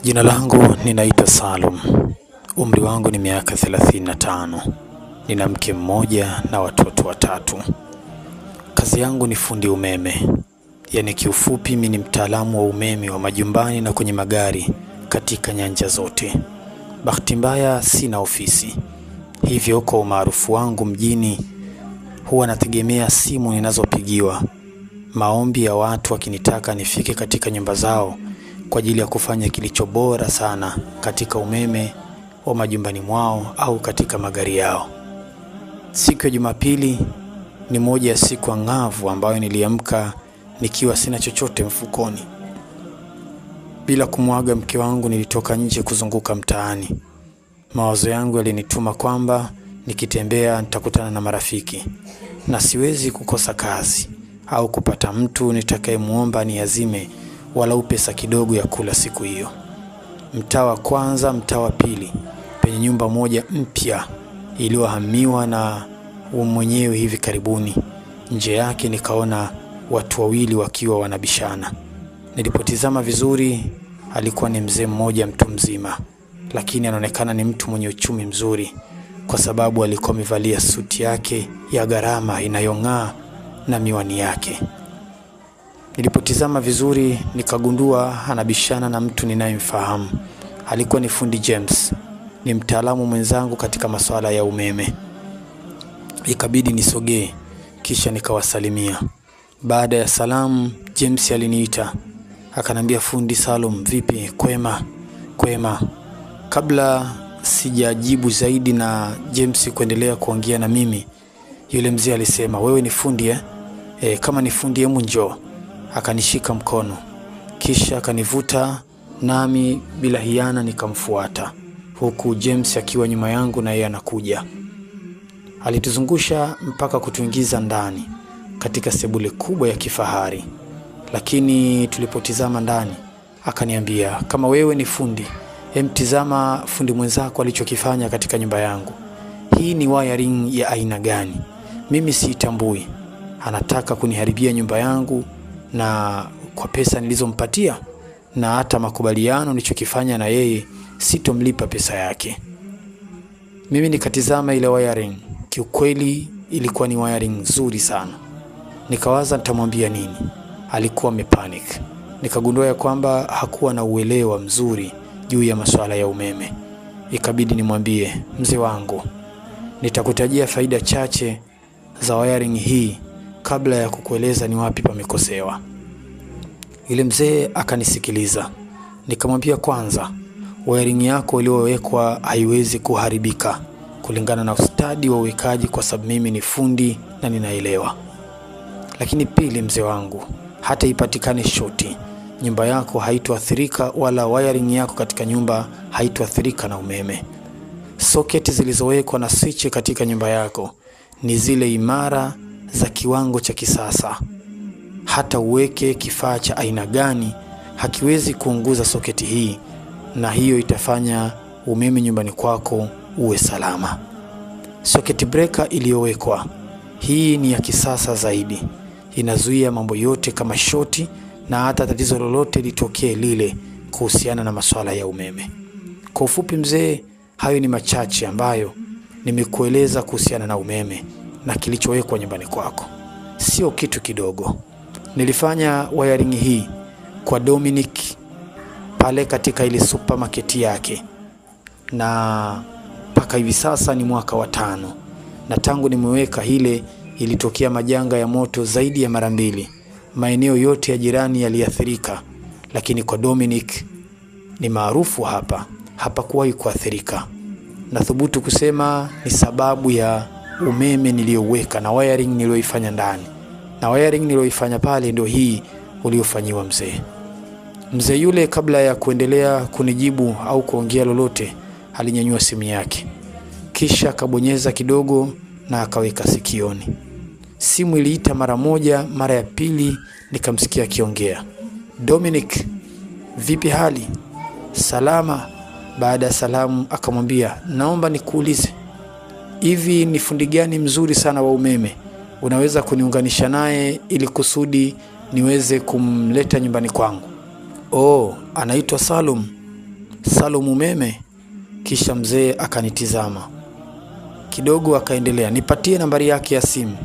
Jina langu ninaitwa Salum. Umri wangu ni miaka 35. Nina mke mmoja na watoto watatu. Kazi yangu ni fundi umeme. Yaani kiufupi mimi ni mtaalamu wa umeme wa majumbani na kwenye magari katika nyanja zote. Bahati mbaya sina ofisi. Hivyo kwa umaarufu wangu mjini huwa nategemea simu ninazopigiwa. Maombi ya watu wakinitaka nifike katika nyumba zao kwa ajili ya kufanya kilicho bora sana katika umeme wa majumbani mwao au katika magari yao. Siku ya Jumapili ni moja ya siku angavu ambayo niliamka nikiwa sina chochote mfukoni. Bila kumwaga mke wangu nilitoka nje kuzunguka mtaani. Mawazo yangu yalinituma kwamba nikitembea nitakutana na marafiki na siwezi kukosa kazi au kupata mtu nitakayemuomba niazime walau pesa kidogo ya kula siku hiyo. Mtaa wa kwanza, mtaa wa pili, penye nyumba moja mpya iliyohamiwa na mwenyewe hivi karibuni. Nje yake nikaona watu wawili wakiwa wanabishana. Nilipotizama vizuri, alikuwa ni mzee mmoja mtu mzima, lakini anaonekana ni mtu mwenye uchumi mzuri kwa sababu alikuwa amevalia suti yake ya gharama inayong'aa na miwani yake. Nilipotizama vizuri nikagundua anabishana na mtu ninayemfahamu. Alikuwa ni fundi James, ni mtaalamu mwenzangu katika masuala ya umeme. Ikabidi nisogee kisha nikawasalimia. Baada ya salamu, James aliniita. Akanambia, fundi Salum, vipi? Kwema. Kabla sijajibu zaidi na James kuendelea kuongea na mimi, yule mzee alisema, wewe ni fundi kama ni fundi hebu njoo. Akanishika mkono kisha akanivuta, nami bila hiana nikamfuata, huku James akiwa nyuma yangu na yeye anakuja. Alituzungusha mpaka kutuingiza ndani katika sebule kubwa ya kifahari. Lakini tulipotizama ndani akaniambia, kama wewe ni fundi, tizama fundi mwenzako alichokifanya katika nyumba yangu. Hii ni wiring ya aina gani? Mimi siitambui. Anataka kuniharibia nyumba yangu na kwa pesa nilizompatia, na hata makubaliano nilichokifanya na yeye sitomlipa pesa yake. Mimi nikatizama ile wiring. Kiukweli ilikuwa ni wiring nzuri sana. Nikawaza nitamwambia nini. Alikuwa amepanic. Nikagundua ya kwamba hakuwa na uelewa mzuri juu ya masuala ya umeme. Ikabidi nimwambie, mzee wangu, nitakutajia faida chache za wiring hii kabla ya kukueleza ni wapi pamekosewa. Ile mzee akanisikiliza. Nikamwambia, kwanza, wiring yako iliyowekwa haiwezi kuharibika kulingana na ustadi wa uwekaji kwa sababu mimi ni fundi na ninaelewa. Lakini pili, mzee wangu, hata ipatikane shoti, nyumba yako haitoathirika wala wiring yako katika nyumba haitoathirika na umeme. Socket zilizowekwa na switch katika nyumba yako ni zile imara za kiwango cha kisasa. Hata uweke kifaa cha aina gani hakiwezi kuunguza soketi hii, na hiyo itafanya umeme nyumbani kwako uwe salama. Socket breaker iliyowekwa hii ni ya kisasa zaidi. Inazuia mambo yote kama shoti na hata tatizo lolote litokee lile kuhusiana na masuala ya umeme. Kwa ufupi mzee, hayo ni machache ambayo nimekueleza kuhusiana na umeme na kilichowekwa nyumbani kwako. Sio kitu kidogo. Nilifanya wiring hii kwa Dominic pale katika ile supermarket yake, na mpaka hivi sasa ni mwaka wa 5. Na tangu nimeweka ile ilitokea majanga ya moto zaidi ya mara 2. Maeneo yote ya jirani yaliathirika, lakini kwa Dominic ni maarufu hapakuwahi kuathirika. Nathubutu kusema ni sababu ya umeme niliyoweka na wiring niliyoifanya ndani. Na wiring niliyoifanya pale ndio hii uliofanyiwa mzee. Mzee yule kabla ya kuendelea kunijibu au kuongea lolote, alinyanyua simu yake. Kisha akabonyeza kidogo na akaweka sikioni. Simu iliita mara moja, mara ya pili nikamsikia akiongea. Dominic, vipi hali? Salama. Baada ya salamu akamwambia, naomba nikuulize, hivi ni fundi gani mzuri sana wa umeme unaweza kuniunganisha naye ili kusudi niweze kumleta nyumbani kwangu? Anaitwa Salum. Salum umeme? Kisha mzee akanitizama kidogo, akaendelea, nipatie nambari yake ya simu.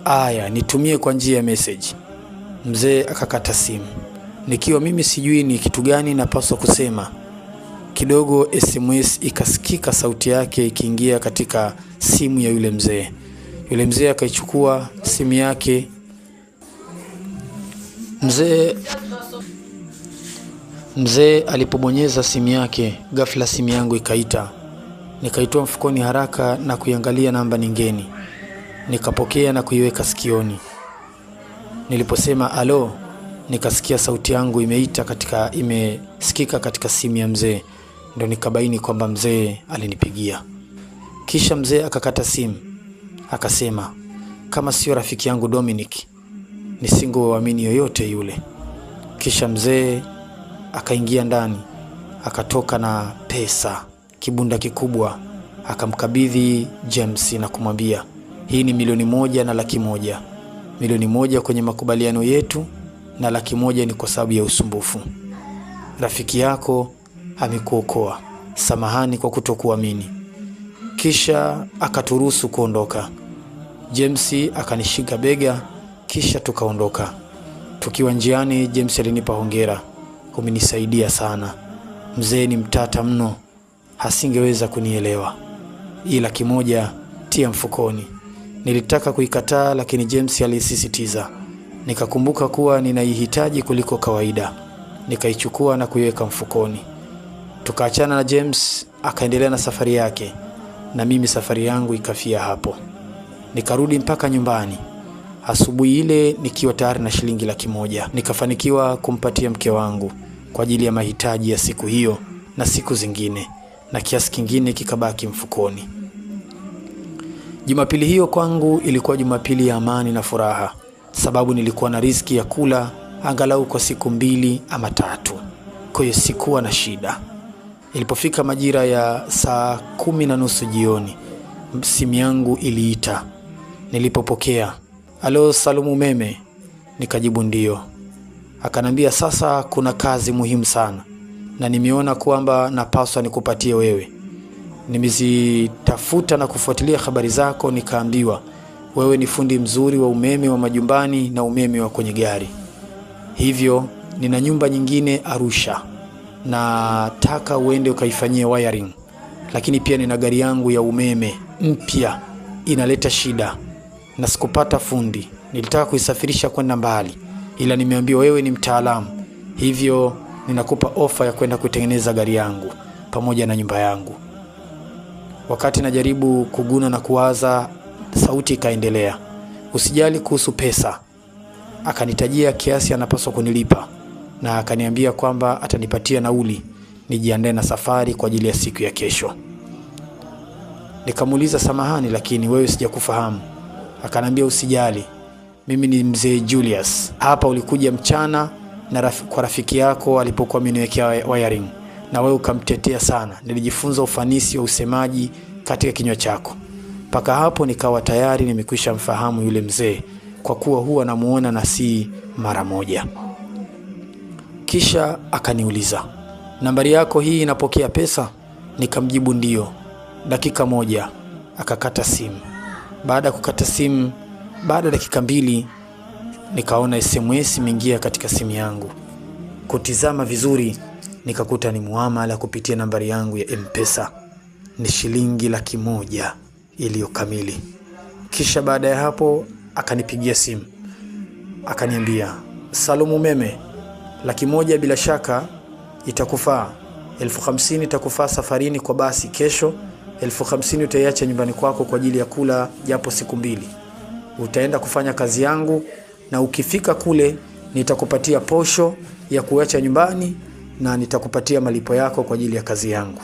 Aya, nitumie kwa njia ya message. Mzee akakata simu. Nikiwa mimi sijui ni kitu gani napaswa kusema. Kidogo SMS ikasikika, sauti yake ikiingia katika simu ya yule mzee. Yule mzee akaichukua simu yake. Mzee alipobonyeza simu yake, ghafla simu yangu ikaita. Nikaitoa mfukoni haraka na kuiangalia namba nyingine. Nikapokea na kuiweka sikioni. Niliposema alo, nikasikia sauti yangu imesikika katika simu ya mzee. Ndio nikabaini kwamba mzee alinipigia. Kisha mzee akakata simu. Akasema, kama sio rafiki yangu Dominic, nisingeamini yoyote yule. Kisha mzee akaingia ndani, akatoka na pesa, kibunda kikubwa, akamkabidhi James na kumwambia, hii ni 1,100,000 na 100,000. 1,100,000 kwenye makubaliano yetu na 100,000 ni kwa sababu ya usumbufu. Rafiki yako amekuokoa. Samahani kwa kutokuamini. Kisha akaturuhusu kuondoka. James akanishika bega, kisha tukaondoka. Tukiwa njiani, James alinipa hongera. Umenisaidia sana. Mzee ni mtata mno, hasingeweza kunielewa. Hii 100,000 tia mfukoni. Nilitaka kuikataa, lakini James alisisitiza. Nikakumbuka kuwa ninaihitaji kuliko kawaida. Nikaichukua na kuiweka mfukoni. Tukaachana na James, akaendelea na safari yake, na mimi safari yangu ikafia hapo. Nikarudi mpaka nyumbani. Asubuhi ile nikiwa tayari na shilingi 100,000. Nikafanikiwa kumpatia mke wangu kwa ajili ya mahitaji ya siku hiyo na siku zingine, na kiasi kingine kikabaki mfukoni. Jumapili hiyo kwangu ilikuwa Jumapili ya amani na furaha, sababu nilikuwa na riziki ya kula angalau kwa siku 2 ama 3. Kwa hiyo sikuwa na shida. Ilipofika majira ya saa 10:30 jioni, simu yangu iliita. Nilipopokea, alo Salum umeme? Nikajibu ndio. Akanambia, sasa kuna kazi muhimu sana na nimeona kwamba napaswa nikupatie wewe. Nimezitafuta na kufuatilia habari zako, nikaambiwa wewe ni fundi mzuri wa umeme wa majumbani na umeme wa kwenye gari. Hivyo nina nyumba nyingine Arusha, na taka uende ukaifanyie wiring. Lakini pia nina gari yangu ya umeme mpya inaleta shida na sikupata fundi. Nilitaka kuisafirisha kwenda mbali, ila nimeambiwa wewe ni mtaalamu. Hivyo ninakupa ofa ya kwenda kutengeneza gari yangu pamoja na nyumba yangu. Wakati najaribu kuguna na kuwaza, sauti ikaendelea, usijali kuhusu pesa. Akanitajia kiasi anapaswa kunilipa na akaniambia kwamba atanipatia nauli nijiandae na safari kwa ajili ya siku ya kesho. Nikamuuliza, samahani, lakini wewe sijakufahamu. Akanambia, usijali, mimi ni mzee Julius. Hapa ulikuja mchana na kwa rafiki yako alipokuwa ameniwekea wiring, na wewe ukamtetea sana. Nilijifunza ufanisi wa usemaji katika kinywa chako. Paka hapo nikawa tayari nimekwisha mfahamu yule mzee, kwa kuwa huwa namuona na si mara moja. Kisha akaniuliza, nambari yako hii inapokea pesa? Nikamjibu ndio. Dakika moja akakata simu. Baada ya kukata simu, baada dakika 2 nikaona SMS imeingia katika simu yangu. Kutizama vizuri, nikakuta ni muamala kupitia nambari yangu ya M-Pesa. Ni shilingi 100,000 iliyokamili. Kisha baada ya hapo akanipigia simu. Akaniambia, Salum umeme, 100,000 bila shaka itakufaa. 50,000 itakufaa safarini kwa basi kesho. 50,000 utaiacha nyumbani kwako kwa ajili ya kula japo siku 2. Utaenda kufanya kazi yangu, na ukifika kule nitakupatia posho ya kuacha nyumbani na nitakupatia malipo yako kwa ajili ya kazi yangu.